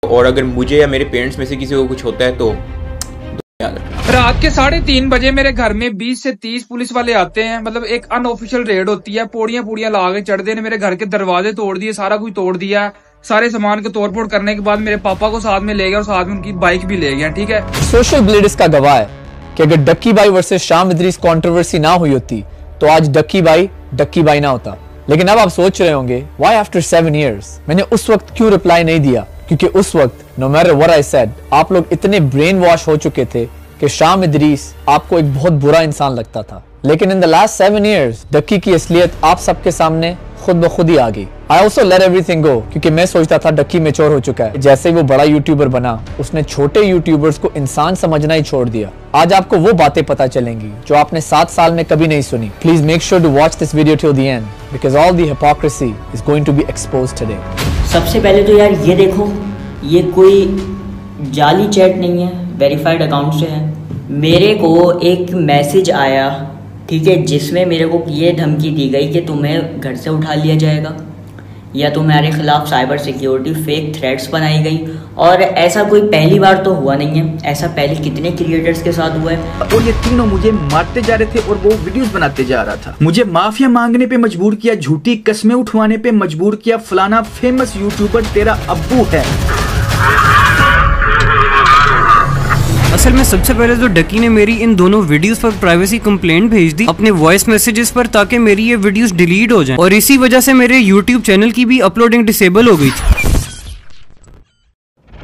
और अगर मुझे या मेरे पेरेंट्स में से किसी को कुछ होता है तो रात के 3:30 बजे मेरे घर में 20 से 30 पुलिस वाले आते हैं। मतलब एक अनऑफिशियल रेड होती है, पोड़ियां ला के चढ़ते हैं, मेरे घर के दरवाजे तोड़ दिए, सारा कुछ तोड़ दिया। सारे सामान को तोड़ फोड़ करने के बाद मेरे पापा को साथ में ले गया और साथ में उनकी बाइक भी ले गया। ठीक है, सोशल ब्लेड इसका गवाह है कि अगर डक्की भाई वर्सेस शाम इदरीस कंट्रोवर्सी ना हुई होती तो आज डक्की भाई ना होता। लेकिन अब आप सोच रहे होंगे व्हाई आफ्टर 7 years मैंने उस वक्त क्यों रिप्लाई नहीं दिया, क्योंकि उस वक्त no matter what I said आप लोग इतने ब्रेन वॉश हो चुके थे कि शाम इदरीस आपको एक बहुत बुरा इंसान लगता था। लेकिन इन द लास्ट 7 years डक्की की असलियत आप सबके सामने खुद ब खुद ही आ गई। आई ऑल्सो लेट एवरीथिंग गो, क्योंकि मैं सोचता था डक्की मैच्योर हो चुका है। जैसे ही वो बड़ा यूट्यूबर बना उसने छोटे यूट्यूबर्स को इंसान समझना ही छोड़ दिया। आज आपको वो बातें पता चलेंगी जो आपने 7 साल में कभी नहीं सुनी। Please make sure to watch this video till the end because all the hypocrisy is going to be exposed today. सबसे पहले तो यार ये देखो, ये कोई जाली चैट नहीं है, वेरीफाइड अकाउंट से है। मेरे को एक मैसेज आया, ठीक है, जिसमें मेरे को ये धमकी दी गई कि तुम्हें घर से उठा लिया जाएगा या तुम्हारे खिलाफ साइबर सिक्योरिटी फेक थ्रेट्स बनाई गई। और ऐसा कोई पहली बार तो हुआ नहीं है, ऐसा पहले कितने क्रिएटर्स के साथ हुआ है। और ये तीनों मुझे मारते जा रहे थे और वो वीडियोस बनाते जा रहा था। मुझे माफिया मांगने पे मजबूर किया, झूठी कस्में उठवाने पे मजबूर किया, फलाना फेमस यूट्यूबर तेरा अब्बू है। असल में सबसे पहले तो डक्की ने मेरी इन दोनों वीडियोस पर प्राइवेसी कंप्लेंट भेज दी अपने वॉइस मैसेजेस पर, ताकि मेरी ये वीडियोस डिलीट हो जाएं। और इसी वजह से मेरे यूट्यूब चैनल की भी अपलोडिंग डिसेबल हो गई थी।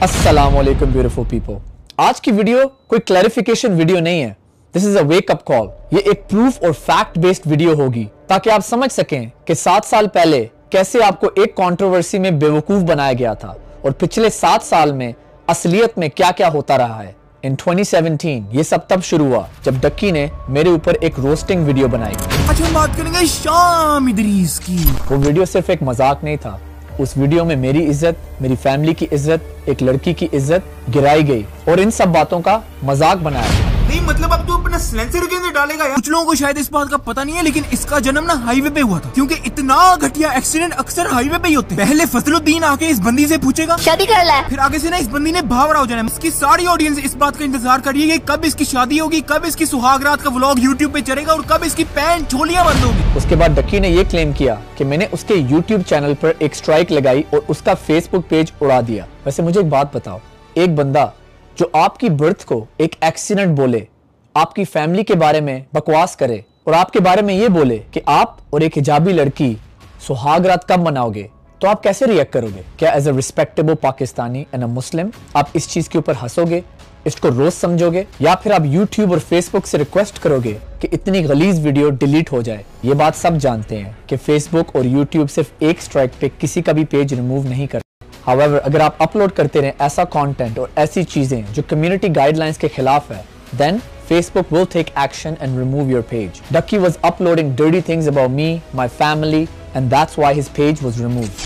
अस्सलाम वालेकुम ब्यूटीफुल पीपल। आज की वीडियो कोई क्लैरिफिकेशन वीडियो नहीं है, this is a wake up call. ये एक प्रूफ और फैक्ट बेस्ड वीडियो होगी ताकि आप समझ सकें कि 7 साल पहले कैसे आपको एक कंट्रोवर्सी में बेवकूफ बनाया गया था और पिछले 7 साल में असलियत में क्या क्या होता रहा है। इन 2017 ये सब तब शुरू हुआ जब डक्की ने मेरे ऊपर एक रोस्टिंग वीडियो बनाई। आज हम बात करेंगे शाम इदरीस की। वो वीडियो सिर्फ एक मजाक नहीं था, उस वीडियो में मेरी इज्जत, मेरी फैमिली की इज्जत, एक लड़की की इज्जत गिराई गई और इन सब बातों का मजाक बनाया। नहीं मतलब अब तू अपना सिलेंसर के अंदर डालेगा यार। कुछ लोगों को शायद इस बात का पता नहीं है, लेकिन इसका जन्म ना हाईवे पे हुआ था, क्योंकि इतना घटिया एक्सीडेंट अक्सर हाईवे पे ही होते हैं। पहले फजलुद्दीन आके इस बंदी से पूछेगा शादी कर ले, फिर आगे से ना इस बंदी ने भावड़ा हो जाना। इसकी सारी ऑडियंस इस बात का इंतजार कर रही है कि कब इसकी शादी होगी, कब इसकी सुहागरात का व्लॉग यूट्यूब पे चलेगा और कब इसकी पैंट छोलियां बंद होगी। उसके बाद डक्की ने ये क्लेम किया कि मैंने उसके यूट्यूब चैनल पर एक स्ट्राइक लगाई और उसका फेसबुक पेज उड़ा दिया। वैसे मुझे एक बात बताओ, एक बंदा जो आपकी बर्थ को एक एक्सीडेंट बोले, आपकी फैमिली के बारे में बकवास करे और आपके बारे में ये बोले कि आप और एक हिजाबी लड़की सुहागरात कब मनाओगे, तो आप कैसे रिएक्ट करोगे? क्या as a respectable Pakistani and a Muslim आप इस चीज के ऊपर हंसोगे, इसको रोज समझोगे, या फिर आप यूट्यूब और फेसबुक से रिक्वेस्ट करोगे कि इतनी गलीज वीडियो डिलीट हो जाए? ये बात सब जानते हैं कि फेसबुक और यूट्यूब सिर्फ एक स्ट्राइक पे किसी का भी पेज रिमूव नहीं करते। हाउएवर अगर आप अपलोड करते रहें ऐसा कंटेंट और ऐसी चीजें जो कम्युनिटी गाइडलाइंस के खिलाफ है, then Facebook will take action and remove your page. Ducky was uploading dirty things about me, my family, and that's why his page was removed.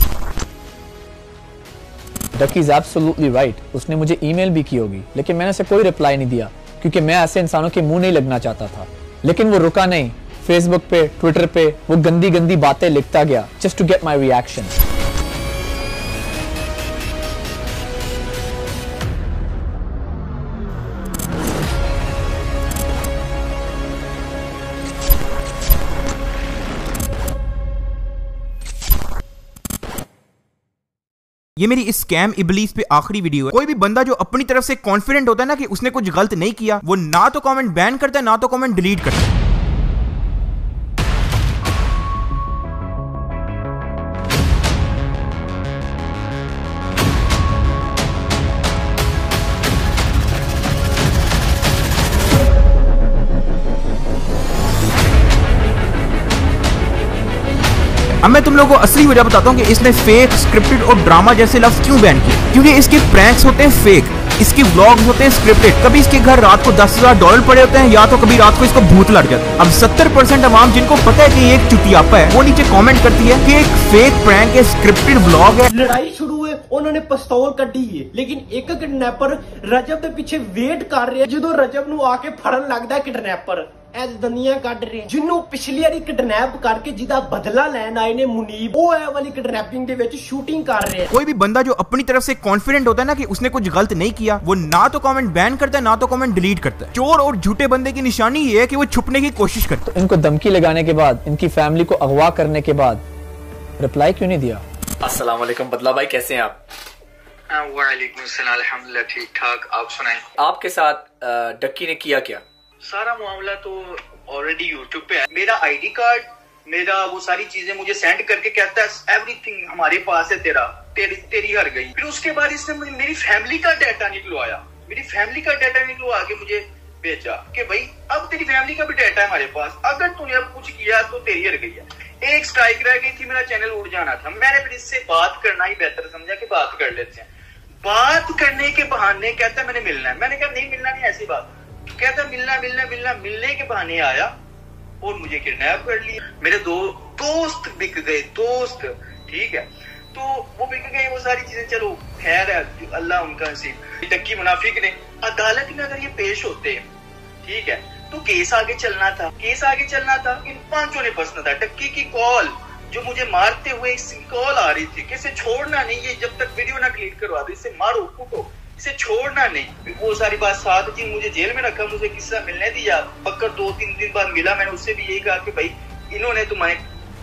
Ducky is absolutely right. उसने मुझे email भी की होगी, लेकिन मैंने उसे कोई रिप्लाई नहीं दिया क्योंकि मैं ऐसे इंसानों के मुंह नहीं लगना चाहता था। लेकिन वो रुका नहीं, फेसबुक पे, ट्विटर पे वो गंदी गंदी बातें लिखता गया just to get my reaction. ये मेरी इस स्कैम इबलीस पे आखिरी वीडियो है। कोई भी बंदा जो अपनी तरफ से कॉन्फिडेंट होता है ना कि उसने कुछ गलत नहीं किया, वो ना तो कमेंट बैन करता है ना तो कमेंट डिलीट करता है। अब मैं तुम लोगों को असली वजह बताता हूँ कि इसने फेक, स्क्रिप्टेड और ड्रामा जैसे लफ्ज क्यों बैन किए। क्योंकि इसके प्रैंक्स होते हैं फेक, इसके व्लॉग्स होते हैं स्क्रिप्टेड। कभी इसके घर रात को $10,000 पड़े होते हैं, या तो कभी रात को इसको भूत लड़ जाता है। अब 70% अवाम जिनको पता है कि ये एक चुटियापा है, वो नीचे कमेंट करती है कि एक फेक प्रैंक है, स्क्रिप्टेड व्लॉग है। लड़ाई शुरू हुए उन्होंने पिस्तौल कड्डी है, लेकिन एक किडनैपर रजब के पीछे वेट कर रहे हैं। जो रजब नू आके फड़न लगता है किडनैपर, ਐ ਦੰਦੀਆਂ ਕੱਢ ਰਹੇ ਜਿਹਨੂੰ ਪਿਛਲੀ ਵਾਰੀ ਕਿਡਨੈਪ ਕਰਕੇ ਜਿਹਦਾ ਬਦਲਾ ਲੈਣ ਆਏ ਨੇ ਮੁਨੀਬ ਉਹ ਇਹ ਵਾਲੀ ਕਿਡਨੈपिंग ਦੇ ਵਿੱਚ ਸ਼ੂਟਿंग कर रहे हैं। कोई भी बंदा जो अपनी तरफ से कॉन्फिडेंट होता है ना कि उसने कुछ गलत नहीं किया, वो ना तो कमेंट बैन करता है ना तो कमेंट डिलीट करता है। चोर और झूठे बंदे की निशानी ये है कि वो छुपने की कोशिश करता है। तो इनको धमकी लगाने के बाद, इनकी फैमिली को अगवा करने के बाद रिप्लाई क्यों नहीं दिया? अस्सलाम वालेकुम बदला भाई, कैसे हैं आप? वालेकुम सलाम, अल्हम्दुलिल्लाह ठीक ठाक, आप सुनाएं। आपके साथ डक्की ने किया क्या? सारा मामला तो ऑलरेडी यूट्यूब पे है। मेरा आईडी कार्ड, मेरा वो सारी चीजें मुझे सेंड करके कहता है एवरीथिंग हमारे पास है, तेरी हर गई। फिर उसके बाद इसने मेरी फैमिली का डाटा निकलवाया, मेरी फैमिली का डाटा निकलवा के मुझे भेजा कि भाई अब तेरी फैमिली का भी डाटा है हमारे पास, अगर तूने अब कुछ किया तो तेरी हर गई है। एक स्ट्राइक रह गई थी, मेरा चैनल उड़ जाना था। मैंने फिर इससे बात करना ही बेहतर समझा कि बात कर लेते हैं। बात करने के बहाने कहता है मैंने मिलना है। मैंने कहा नहीं मिलना नहीं, ऐसी बात। कहता मिलने के बहाने आया और मुझे किडनैप कर लिया। मेरे दो दोस्त बिक गए, दोस्त, ठीक है, तो वो बिक गए, वो सारी चीजें, चलो खैर है, अल्लाह उनका नसीब। डक्की मुनाफिक ने अदालत में अगर ये पेश होते हैं, ठीक है, तो केस आगे चलना था, इन पांचों ने फंसना था। डक्की की कॉल जो मुझे मारते हुए इसकी कॉल आ रही थी कि इसे छोड़ना नहीं, ये जब तक वीडियो ना डिलीट करवा दो, इसे मारो कूटो, इसे छोड़ना नहीं। वो सारी बात साथ थी, मुझे जेल में रखा, मुझे किस्सा मिलने दिया। पक्का 2-3 दिन बाद मिला, मैंने उससे भी यही कहा कि भाई इन्होंने तुम्हें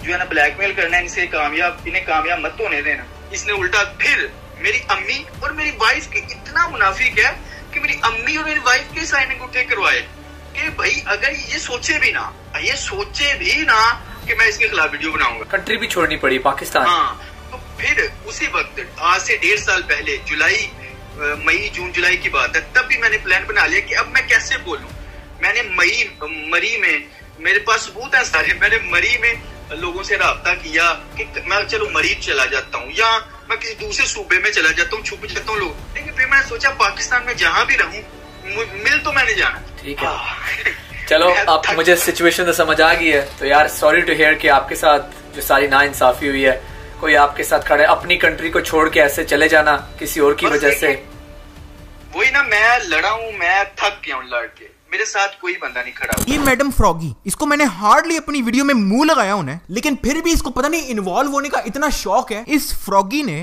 जो है ना ब्लैकमेल करना है, इन्हें कामयाब मत होने देना। इसने उल्टा फिर मेरी अम्मी और मेरी वाइफ के, इतना मुनाफिक है कि मेरी अम्मी और मेरी वाइफ के साइन अंगूठे करवाए कि भाई अगर ये सोचे भी ना कि मैं इसके खिलाफ वीडियो बनाऊंगा। कंट्री भी छोड़नी पड़ी, पाकिस्तान। हाँ, तो फिर उसी वक्त आज से 1.5 साल पहले मई जून जुलाई की बात है, तब भी मैंने प्लान बना लिया कि अब मैं कैसे बोलूं। मैंने मरी में, मेरे पास सबूत है सारे, मैंने मरी में लोगों से राब्ता किया कि मैं चलो मरी चला जाता हूँ या मैं किसी दूसरे सूबे में चला जाता हूँ, छुप जाता हूँ लोग। लेकिन फिर मैंने सोचा पाकिस्तान में जहां भी रहूं मिल तो मैंने जाना। ठीक है चलो, अब मुझे सिचुएशन तो समझ आ गई है। तो यार सॉरी टू हियर कि आपके साथ जो सारी नाइंसाफी हुई है। कोई आपके साथ खड़े, अपनी कंट्री को छोड़ के ऐसे चले जाना किसी और की वजह से। वही ना, मैं लड़ा हूँ, मैं थक गया हूँ लड़ के, मेरे साथ कोई बंदा नहीं खड़ा। ये मैडम फ्रॉगी, इसको मैंने हार्डली अपनी वीडियो में मुंह लगाया उन्हें, लेकिन फिर भी इसको पता नहीं इन्वॉल्व होने का इतना शौक है। इस फ्रॉगी ने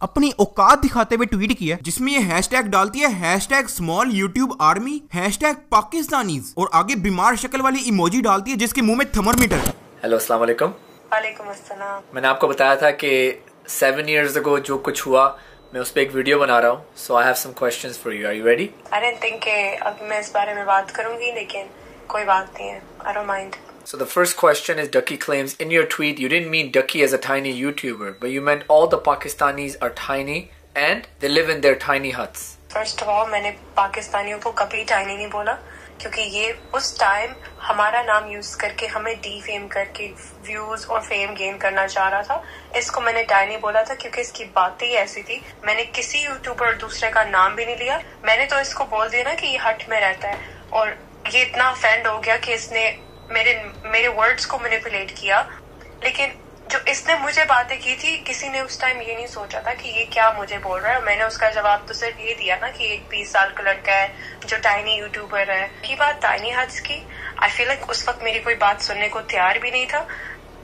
अपनी औकात दिखाते हुए ट्वीट किया जिसमें ये हैशटैग डालती है स्मॉल यूट्यूब आर्मी, पाकिस्तानीज, और आगे बीमार शक्ल वाली इमोजी डालती है जिसके मुंह में थर्मामीटर। हेलो, अस्सलाम वालेकुम। वालेकुम अस्सलाम। मैंने आपको बताया था कि 7 years ago जो कुछ हुआ, मैं उस पर एक वीडियो बना रहा हूँ। So I have some questions for you, are you ready? I didn't think कि अब मैं इस बारे में बात करूंगी, लेकिन कोई बात नहीं है, I don't mind. So the first question is, Ducky claims in your tweet you didn't mean Ducky as a tiny YouTuber, but you meant all the Pakistanis are tiny and they live in their tiny huts. First of all, मैंने पाकिस्तानियों को कभी tiny नहीं बोला, क्योंकि ये उस time हमारा नाम यूज करके हमें डीफेम करके व्यूज और फेम गेन करना चाह रहा था। इसको मैंने टाइनी बोला था क्योंकि इसकी बातें ही ऐसी थी। मैंने किसी यूट्यूबर दूसरे का नाम भी नहीं लिया, मैंने तो इसको बोल दिया ना कि ये हट में रहता है, और ये इतना ऑफेंड हो गया कि इसने मेरे वर्ड्स को मैनिपुलेट किया। लेकिन जो इसने मुझे बातें की थी, किसी ने उस टाइम ये नहीं सोचा था कि ये क्या मुझे बोल रहा है। मैंने उसका जवाब तो सिर्फ ये दिया ना कि एक 20 साल का लड़का है जो टाइनी यूट्यूबर है। की बात टाइनी हट्स की, आई फील लाइक उस वक्त मेरी कोई बात सुनने को तैयार भी नहीं था।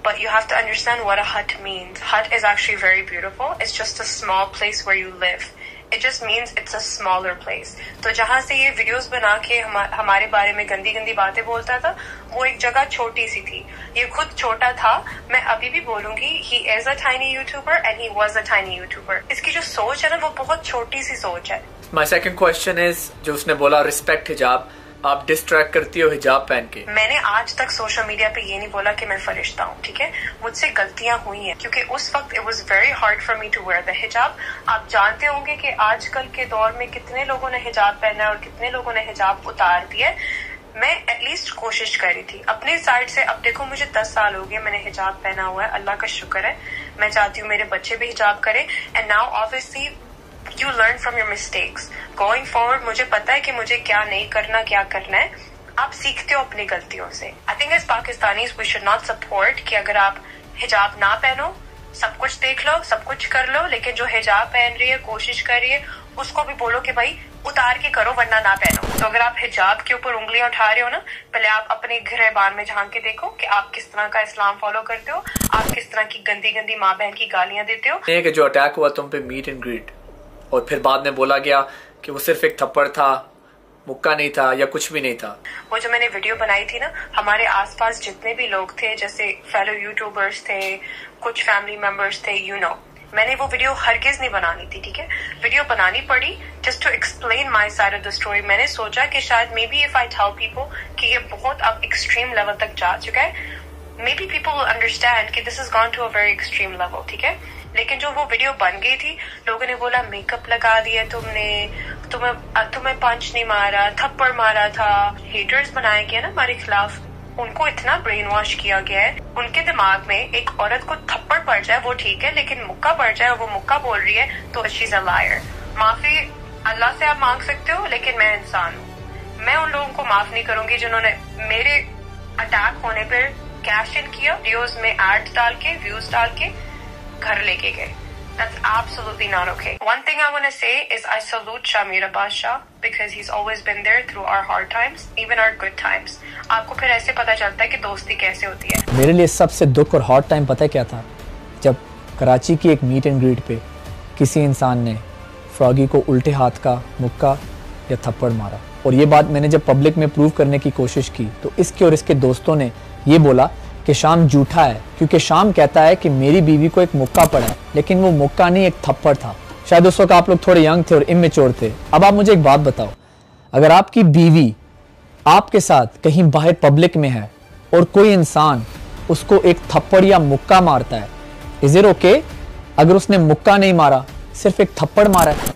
But you have to understand what a hut means. Hut is actually very beautiful. It's just a small place where you live. It just means it's a smaller place. तो जहाँ से ये वीडियोस बना के हमारे बारे में गंदी गंदी बातें बोलता था, वो एक जगह छोटी सी थी। ये खुद छोटा था। मैं अभी भी बोलूंगी, he is a tiny YouTuber and he was a tiny YouTuber. इसकी जो सोच है ना, वो बहुत छोटी सी सोच है। My second question is, जो उसने बोला respect हिजाब, आप डिस्ट्रैक्ट करती हो हिजाब पहन के। मैंने आज तक सोशल मीडिया पे ये नहीं बोला कि मैं फरिश्ता हूँ, ठीक है। मुझसे गलतियां हुई हैं क्योंकि उस वक्त it was very hard for me to wear the hijab. आप जानते होंगे कि आजकल के दौर में कितने लोगों ने हिजाब पहना है और कितने लोगों ने हिजाब उतार दिया। मैं एटलीस्ट कोशिश कर रही थी अपनी साइड से। अब देखो, मुझे 10 साल हो गए मैंने हिजाब पहना हुआ है, अल्लाह का शुक्र है। मैं चाहती हूँ मेरे बच्चे भी हिजाब करें। And now obviously You learn from your mistakes. Going forward, मुझे पता है कि मुझे क्या नहीं करना, क्या करना है। आप सीखते हो अपनी गलतियों से। I think as Pakistanis we should not support कि अगर आप हिजाब ना पहनो, सब कुछ देख लो, सब कुछ कर लो, लेकिन जो हिजाब पहन रही है, कोशिश कर रही है, उसको भी बोलो कि भाई उतार के करो वरना ना पहनो। तो अगर आप हिजाब के ऊपर उंगलियां उठा रहे हो ना, पहले आप अपने गिरबान में झांक के देखो कि आप किस तरह का इस्लाम फॉलो करते हो, आप किस तरह की गंदी गंदी माँ बहन की गालियां देते हो। कि जो अटैक हुआ तुम पे मीट एंड ग्रीट, और फिर बाद में बोला गया कि वो सिर्फ एक थप्पड़ था, मुक्का नहीं था या कुछ भी नहीं था। वो जो मैंने वीडियो बनाई थी ना, हमारे आसपास जितने भी लोग थे, जैसे फेलो यूट्यूबर्स थे, कुछ फैमिली मेंबर्स थे, मैंने वो वीडियो हरगिज नहीं बनानी थी, ठीक है। वीडियो बनानी पड़ी just to explain my side of the story. मैंने सोचा कि शायद maybe if I tell people कि ये बहुत अब एक्सट्रीम लेवल तक जा चुका है, maybe people will understand कि this is gone to a very extreme level, ठीक है। लेकिन जो वो वीडियो बन गई थी, लोगों ने बोला मेकअप लगा दिया तुमने, तुम्हें पंच नहीं मारा, थप्पड़ मारा था। हेटर्स बनाए गए ना हमारे खिलाफ, उनको इतना ब्रेन वॉश किया गया है, उनके दिमाग में एक औरत को थप्पड़ पड़ जाए वो ठीक है, लेकिन मुक्का पड़ जाए और वो मुक्का बोल रही है तो शी इज अ लायर। माफी अल्लाह से आप मांग सकते हो, लेकिन मैं इंसान हूँ, मैं उन लोगों को माफ नहीं करूंगी जिन्होंने मेरे अटैक होने पर कैश इन किया, वीडियोस में एड्स डाल के, व्यूज डाल के घर लेके गए। That's absolutely not okay. One thing I want to say is I salute Shamir Abbas Shah because he's always been there through our hard times, even our good times. आपको फिर ऐसे पता चलता है कि दोस्ती कैसे होती है। मेरे लिए सबसे दुख और हॉट टाइम पता है क्या था? जब कराची की एक मीट एंड ग्रीट पे किसी इंसान ने फ्रॉगी को उल्टे हाथ का मुक्का या थप्पड़ मारा, और ये बात मैंने जब पब्लिक में प्रूव करने की कोशिश की तो इसके और इसके दोस्तों ने ये बोला कि शाम झूठा है, क्योंकि शाम कहता है कि मेरी बीवी को एक मुक्का पड़ा है, लेकिन वो मुक्का नहीं एक थप्पड़ था। शायद उस वक्त आप लोग थोड़े यंग थे और इमेच्योर थे। अब आप मुझे एक बात बताओ, अगर आपकी बीवी आपके साथ कहीं बाहर पब्लिक में है और कोई इंसान उसको एक थप्पड़ या मुक्का मारता है, इज इट ओके? अगर उसने मुक्का नहीं मारा, सिर्फ एक थप्पड़ मारा है,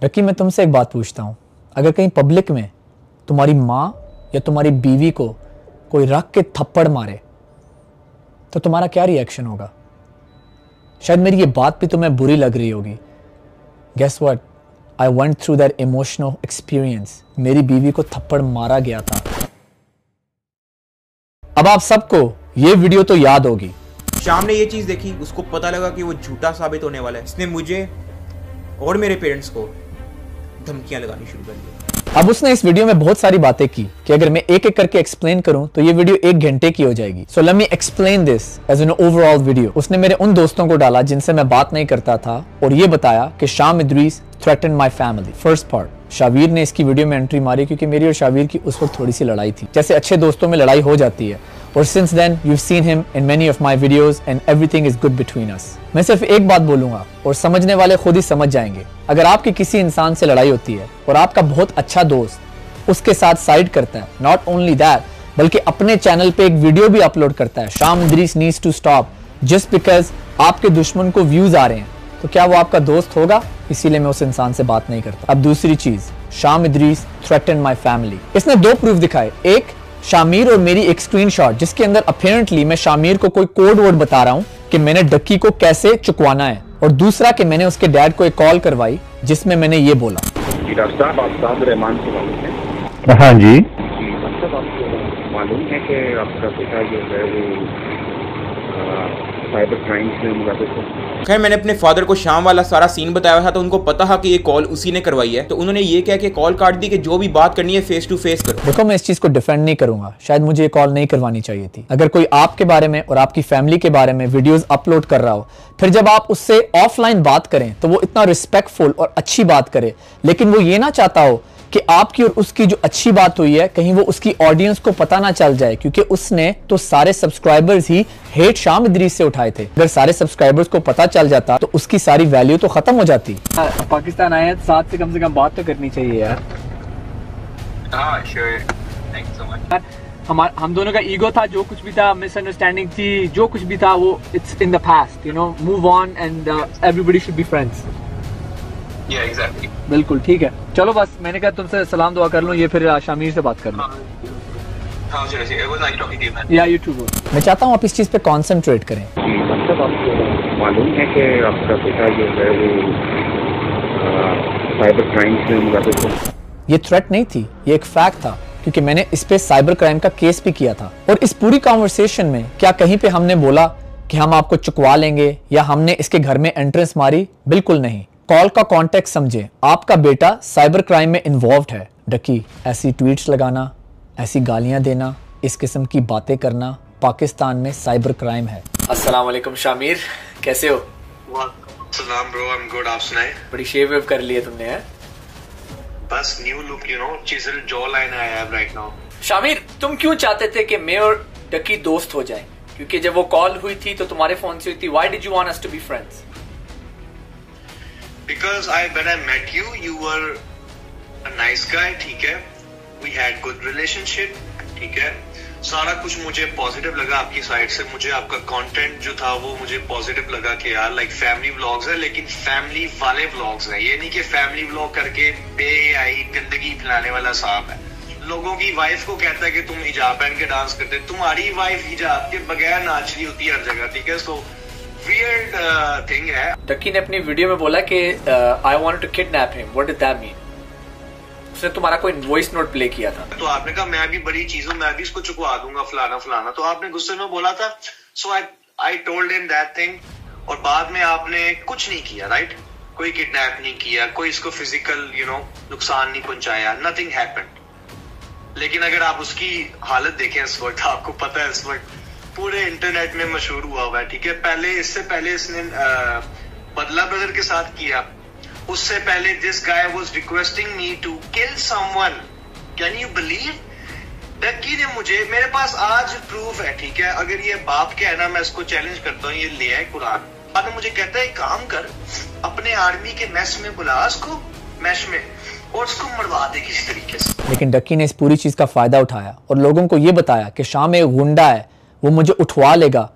रकी मैं तुमसे एक बात पूछता हूँ, अगर कहीं पब्लिक में तुम्हारी माँ या तुम्हारी बीवी को कोई रख के थप्पड़ मारे तो तुम्हारा क्या रिएक्शन होगा? शायद मेरी ये बात भी तुम्हें बुरी लग रही होगी। Guess what, I went through that emotional experience. मेरी बीवी को थप्पड़ मारा गया था। अब आप सबको ये वीडियो तो याद होगी। शाम ने ये चीज देखी, उसको पता लगा कि वो झूठा साबित होने वाला है। इसने मुझे और मेरे पेरेंट्स को धमकियां लगानी शुरू कर दी। अब उसने इस वीडियो में बहुत सारी बातें की कि अगर मैं एक एक करके एक्सप्लेन करूं तो ये वीडियो 1 घंटे की हो जाएगी। So let me explain this as an overall video. उसने मेरे उन दोस्तों को डाला जिनसे मैं बात नहीं करता था और ये बताया कि शाम Idris threaten my family. First part, Shavir ने इसकी वीडियो में एंट्री मारी क्योंकि मेरी और शावीर की उस वक्त थोड़ी सी लड़ाई थी, जैसे अच्छे दोस्तों में लड़ाई हो जाती है। और since then you've seen him in many of my videos and everything is good between us। मैं सिर्फ एक बात बोलूंगा और समझने वाले खुद ही समझ जाएंगे। अगर आपकी किसी इंसान से लड़ाई होती है और आपका बहुत अच्छा दोस्त उसके साथ साइड करता है, नॉट ओनली दैट बल्कि अपने चैनल पे एक वीडियो भी अपलोड करता है, Sham Idrees needs to stop just because आपके दुश्मन को व्यूज आ रहे हैं, तो क्या वो आपका दोस्त होगा? इसीलिए मैं उस इंसान से बात नहीं करता। अब दूसरी चीज, शाम इदरीस थ्रेटन माई फैमिली। इसने 2 प्रूफ दिखाए, एक शामीर और मेरी एक स्क्रीनशॉट जिसके अंदर अपेरेंटली मैं शामीर को कोई कोड वर्ड बता रहा हूँ कि मैंने डक्की को कैसे चुकवाना है, और दूसरा कि मैंने उसके डैड को एक कॉल करवाई जिसमें मैंने ये बोला। रहमान से मालूम है? हाँ जी। मतलब आपको मालूम है कि आपका पिता जो है वो साइबर क्राइम्स में मुलविस है? खैर मैंने अपने फादर को शाम वाला सारा सीन बताया था तो उनको पता था कि ये कॉल उसी ने करवाई है, तो उन्होंने ये कह के कॉल काट दी कि जो भी बात करनी है फेस टू फेस करो। देखो मैं इस चीज को डिफेंड नहीं करूंगा, शायद मुझे ये कॉल नहीं करवानी चाहिए थी। अगर कोई आपके बारे में और आपकी फैमिली के बारे में वीडियोस अपलोड कर रहा हो, फिर जब आप उससे ऑफलाइन बात करें तो वो इतना रिस्पेक्टफुल और अच्छी बात करे, लेकिन वो ये ना चाहता हो कि आपकी और उसकी जो अच्छी बात हुई है कहीं वो उसकी ऑडियंस को पता ना चल जाए, क्योंकि उसने तो सारे सब्सक्राइबर्स ही हेट शाम इदरीस से उठाए थे। अगर सारे सब्सक्राइबर्स को पता चल जाता तो उसकी सारी वैल्यू तो खत्म हो जाती। पाकिस्तान आए हैं, साथ से कम बात तो करनी चाहिए यार। हाँ, sure. Thanks so much. हम दोनों का ईगो था, जो कुछ भी था, मिसअंडरस्टैंडिंग थी, जो कुछ भी था वो it's in the past, you know, move on and everybody should be friends. या एग्जैक्टली, बिल्कुल ठीक है। चलो बस मैंने कहा तुमसे सलाम दुआ कर लूं, ये फिर शामिर से बात कर लूं। हाँ चलो, it was nice talking to you, man. या यूट्यूब। मैं चाहता हूँ आप इस चीज पे कॉन्सेंट्रेट करें। मतलब आपको मालूम है कि आपका पिता जो है वो साइबर क्राइम्स में मुलविस है? ये थ्रेट नहीं थी, ये एक फैक्ट था, क्योंकि मैंने इस पे साइबर क्राइम का केस भी किया था। और इस पूरी कॉन्वर्सेशन में क्या कहीं पे हमने बोला कि हम आपको चुकवा लेंगे या हमने इसके घर में एंट्रेंस मारी? बिल्कुल नहीं। कॉल का कॉन्टेक्स्ट समझे, आपका बेटा साइबर क्राइम में इन्वॉल्व्ड है। डकी, ऐसी ट्वीट्स लगाना, ऐसी गालियां देना, इस किस्म की बातें करना पाकिस्तान में साइबर क्राइम है। अस्सलाम वालेकुम शामिर, कैसे हो? सलाम ब्रो, आई एम गुड, आप सुनाए? बड़ी शेव वेव कर ली है तुमने, है? बस new look, you know, chisel jaw line I have right now. Shamir, तुम क्यों चाहते थे कि मैं और डकी दोस्त हो जाएं? क्योंकि जब वो कॉल हुई थी तो तुम्हारे फोन से हुई थी। Why did you want us to be friends? Because when I met you, you were a nice guy, ठीक है? We had good relationship, ठीक है? सारा कुछ मुझे पॉजिटिव लगा आपकी साइड से। मुझे आपका कंटेंट जो था वो मुझे पॉजिटिव लगा कि यार लाइक फैमिली व्लॉग्स है, लेकिन फैमिली वाले व्लॉग्स हैं। ये नहीं कि फैमिली व्लॉग करके बेहयाई गंदगी फैलाने वाला साहब है। लोगों की वाइफ को कहता है कि तुम हिजाब पहन के डांस करते, तुम्हारी वाइफ हिजाब के बगैर नाच रही होती है हर जगह, ठीक है? सो वियर्ड थिंग है। डकी ने अपनी वीडियो में बोला कि I wanted to kidnap him. What did that mean? उसने तुम्हारा कोई वॉइस नोट प्ले किया था, तो आपने कहा मैं भी बड़ी चीजों, मैं भी इसको चुकवा दूंगा, फलाना फलाना। तो आपने गुस्से में बोला था। So I told him that thing, और बाद में आपने कुछ नहीं किया, राइट? कोई किडनैप नहीं किया, कोई इसको फिजिकल नुकसान नहीं पहुंचाया, नथिंग हैपेंड। लेकिन अगर आप उसकी हालत देखें इस वक्त, आपको पता है इस वक्त पूरे इंटरनेट में मशहूर हुआ हुआ है, ठीक है? इससे पहले इसने बदला ब्रदर के साथ किया, उससे पहले this guy was requesting me to kill someone. Can you believe? Ducky ने मुझे, मेरे पास आज प्रूफ है, ठीक है? अगर ये बाप के है ना, मैं इसको चैलेंज करता हूँ, ये ले आए कुरान। बाद में मुझे कहता है काम कर, अपने आर्मी के मैस में बुला उसको, मैश में, और उसको मरवा दे किसी तरीके से। लेकिन डक्की ने इस पूरी चीज का फायदा उठाया और लोगों को ये बताया कि शाम एक गुंडा है, वो मुझे उठवा लेगा।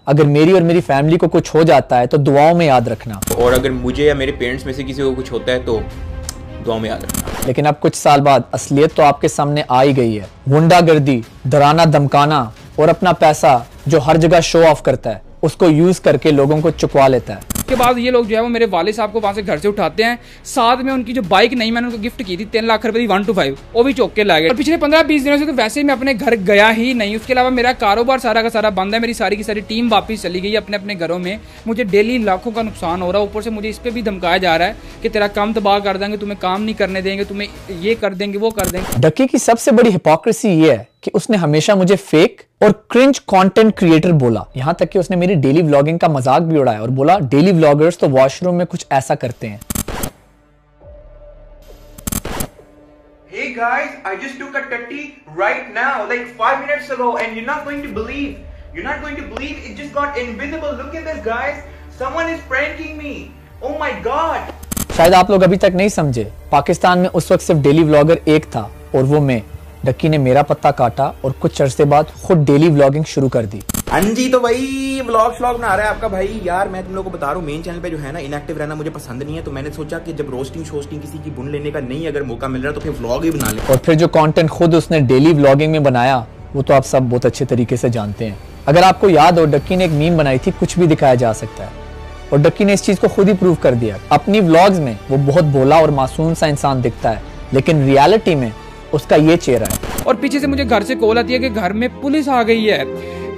अगर मेरी और मेरी फैमिली को कुछ हो जाता है तो दुआओं में याद रखना, और अगर मुझे या मेरे पेरेंट्स में से किसी को कुछ होता है तो दुआओं में याद रखना। लेकिन अब कुछ साल बाद असलियत तो आपके सामने आ ही गई है। गुंडागर्दी, डराना धमकाना और अपना पैसा जो हर जगह शो ऑफ करता है, उसको यूज करके लोगों को चुकवा लेता है। के बाद ये लोग जो है वो मेरे वाले साहब को वहाँ से घर से उठाते हैं। साथ में उनकी जो बाइक नहीं, मैंने उनको गिफ्ट की थी 3 लाख रुपए की 1 to 5, वो भी चौक के ला गए। और पिछले 15-20 दिनों से तो वैसे ही मैं अपने घर गया ही नहीं। उसके अलावा मेरा कारोबार सारा का सारा बंद है। मेरी सारी की सारी टीम वापस चली गई अपने अपने घरों में। मुझे डेली लाखों का नुकसान हो रहा है। ऊपर से मुझे इस पर भी धमकाया जा रहा है कि तेरा काम तबाह कर देंगे, तुम्हें काम नहीं करने देंगे, तुम्हें ये कर देंगे, वो कर देंगे। डक्की की सबसे बड़ी हिपोक्रेसी ये है कि उसने हमेशा मुझे फेक और क्रिंज कंटेंट क्रिएटर बोला। यहाँ तक कि उसने मेरी डेली व्लॉगिंग का मजाक भी उड़ाया और बोला डेली व्लॉगर्स तो वॉशरूम में कुछ ऐसा करते हैं। Hey guys, I just took a tutty right now, like 5 minutes ago, and you're not going to believe, it just got invisible. Look at this, guys. Someone is pranking me. Oh my god. शायद आप लोग अभी तक नहीं समझे, पाकिस्तान में उस वक्त सिर्फ डेली व्लॉगर एक था और वो मैं। डक्की ने मेरा पत्ता काटा और कुछ अरसे बाद खुद डेली व्लॉगिंग शुरू कर दी। हाँ जी, तो भाई व्लॉग बना रहा है आपका भाई। यार मैं तुम लोगों को बता रहा हूँ, मेन चैनल पे जो है ना इनएक्टिव रहना मुझे पसंद नहीं है। तो मैंने सोचा कि जब रोस्टिंग किसी की बुन लेने का नहीं अगर मौका मिल रहा तो फिर व्लॉग ही बना ले। और फिर जो कंटेंट खुद उसने डेली व्लॉगिंग में बनाया वो तो आप सब बहुत अच्छे तरीके से जानते हैं। अगर आपको याद हो, डक्की ने एक मीम बनाई थी, कुछ भी दिखाया जा सकता है, और डक्की ने इस चीज को खुद ही प्रूव कर दिया। अपनी व्लॉग्स में वो बहुत भोला और मासूम सा इंसान दिखता है, लेकिन रियलिटी में उसका ये चेहरा है। और पीछे से मुझे घर से कॉल आती है कि घर में पुलिस आ गई है।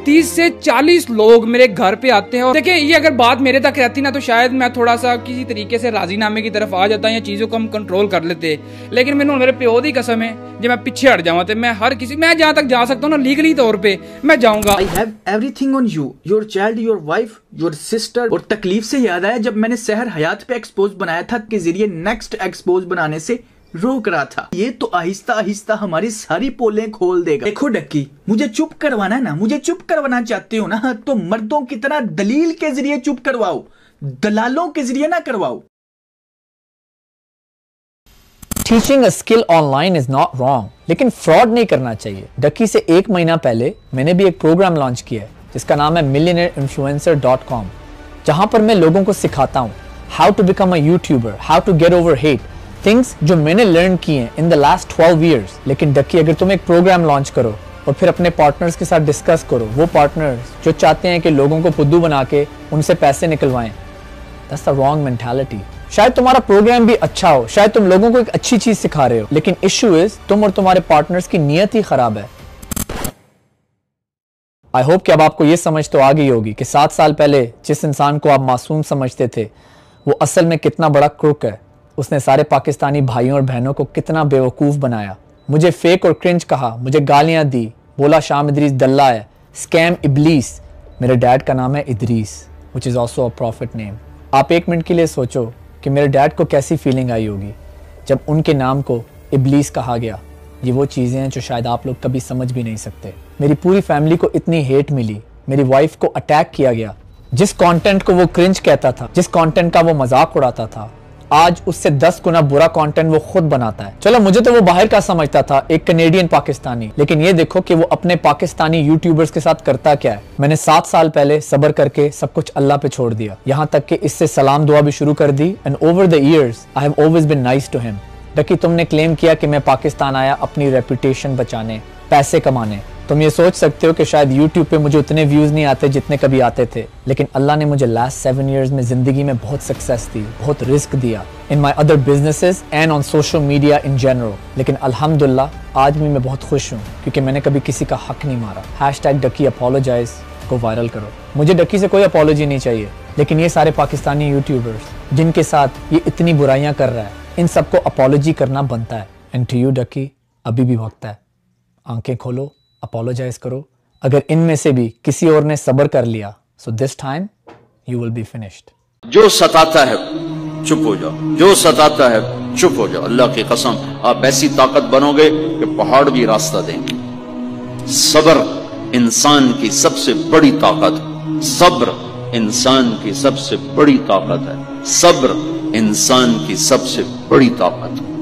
30 से 40 लोग मेरे घर पे आते हैं। और देखिए, ये अगर बात मेरे तक रहती ना तो शायद मैं थोड़ा सा किसी तरीके से राजीनामे की तरफ आ जाता या चीजों को हम कंट्रोल कर लेते। लेकिन मैंने मेरे प्यो दी कसम है, जब मैं पीछे हट जाऊँ तो मैं जहाँ तक जा सकता हूँ ना लीगली तौर पे मैं जाऊंगा। I have everything on you, your child, your wife, your sister। और तकलीफ से याद आया जब मैंने सहर हयात पे एक्सपोज बनाया था के जरिए नेक्स्ट एक्सपोज बनाने से रोक रहा था। ये तो आहिस्ता आहिस्ता हमारी सारी पोलें खोल देगा। देखो डक्की, मुझे चुप करवाना है ना, मुझे चुप करवाना चाहते हो ना, तो मर्दों की तरह दलील के जरिए चुप करवाओ, दलालों के जरिए ना करवाओ। Teaching a skill online is not wrong, लेकिन फ्रॉड नहीं करना चाहिए। डकी से 1 महीना पहले मैंने भी एक प्रोग्राम लॉन्च किया है जिसका नाम है millionairinfluencer.com, जहां पर मैं लोगों को सिखाता हूं how to become a YouTuber, how to get over hate, things जो मैंने लर्न किए हैं इन द लास्ट 12 ईयर्स। लेकिन डक्की, अगर तुम एक प्रोग्राम लॉन्च करो और फिर अपने पार्टनर्स के साथ डिस्कस करो, वो पार्टनर्स जो चाहते हैं कि लोगों को फुद्दू बना के उनसे पैसे निकलवाएं, दैट्स द रॉन्ग मेंटालिटी। शायद तुम्हारा प्रोग्राम भी अच्छा हो, शायद तुम लोगों को एक अच्छी चीज सिखा रहे हो, लेकिन इश्यू इज तुम और तुम्हारे पार्टनर्स की नीयत ही खराब है। आई होप कि अब आपको ये समझ तो आ गई होगी कि 7 साल पहले जिस इंसान को आप मासूम समझते थे वो असल में कितना बड़ा क्रूक है। उसने सारे पाकिस्तानी भाइयों और बहनों को कितना बेवकूफ बनाया, मुझे फेक और क्रिंज कहा, मुझे गालियां दी, बोला शाम इदरीस दल्ला है, स्कैम इबलीस। मेरे डैड का नाम है Idris, which is also a profit name. आप 1 मिनट के लिए सोचो कि मेरे डैड को कैसी फीलिंग आई होगी जब उनके नाम को इबलीस कहा गया। ये वो चीज़ें हैं जो शायद आप लोग कभी समझ भी नहीं सकते। मेरी पूरी फैमिली को इतनी हेट मिली, मेरी वाइफ को अटैक किया गया। जिस कंटेंट को वो क्रिंज कहता था, जिस कंटेंट का वो मजाक उड़ाता था, आज उससे 10 गुना बुरा कंटेंट वो खुद बनाता है। चलो, मुझे तो वो बाहर का समझता था, एक कनेडियन पाकिस्तानी, लेकिन ये देखो कि वो अपने पाकिस्तानी यूट्यूबर्स के साथ करता क्या है। मैंने 7 साल पहले सब्र करके सब कुछ अल्लाह पे छोड़ दिया, यहाँ तक कि इससे सलाम दुआ भी शुरू कर दी। And over the years I have always been nice to him. Ducky, तुमने क्लेम किया कि मैं पाकिस्तान आया अपनी रेपुटेशन बचाने, पैसे कमाने। तुम ये सोच सकते हो कि शायद YouTube पे मुझे उतने व्यूज नहीं आते जितने कभी आते थे, लेकिन अल्लाह ने मुझे लास्ट 7 इयर्स में जिंदगी में बहुत सक्सेस दी, बहुत रिस्क दिया in my other businesses and on social media in general. लेकिन अल्हम्दुलिल्लाह आज भी मैं बहुत खुश हूँ क्योंकि मैंने कभी किसी का हक नहीं मारा। #डकी अपोलोजाइज को वायरल करो। मुझे डकी से कोई अपॉलोजी नहीं चाहिए, लेकिन ये सारे पाकिस्तानी यूट्यूबर्स जिनके साथ ये इतनी बुराइयां कर रहा है, इन सबको अपॉलोजी करना बनता है। एंड टू यू डकी, अभी भी वक्त है, आंखें खोलो, अपोलोजाइज करो। अगर इनमें से भी किसी और ने सब्र कर लिया, so this time you will be finished. जो सताता है चुप हो जाओ, जो सताता है चुप हो जाओ। अल्लाह की कसम, आप ऐसी ताकत बनोगे कि पहाड़ भी रास्ता देंगे। सब्र इंसान की सबसे बड़ी ताकत है। सब्र इंसान की सबसे बड़ी ताकत है। सब्र इंसान की सबसे बड़ी ताकत है।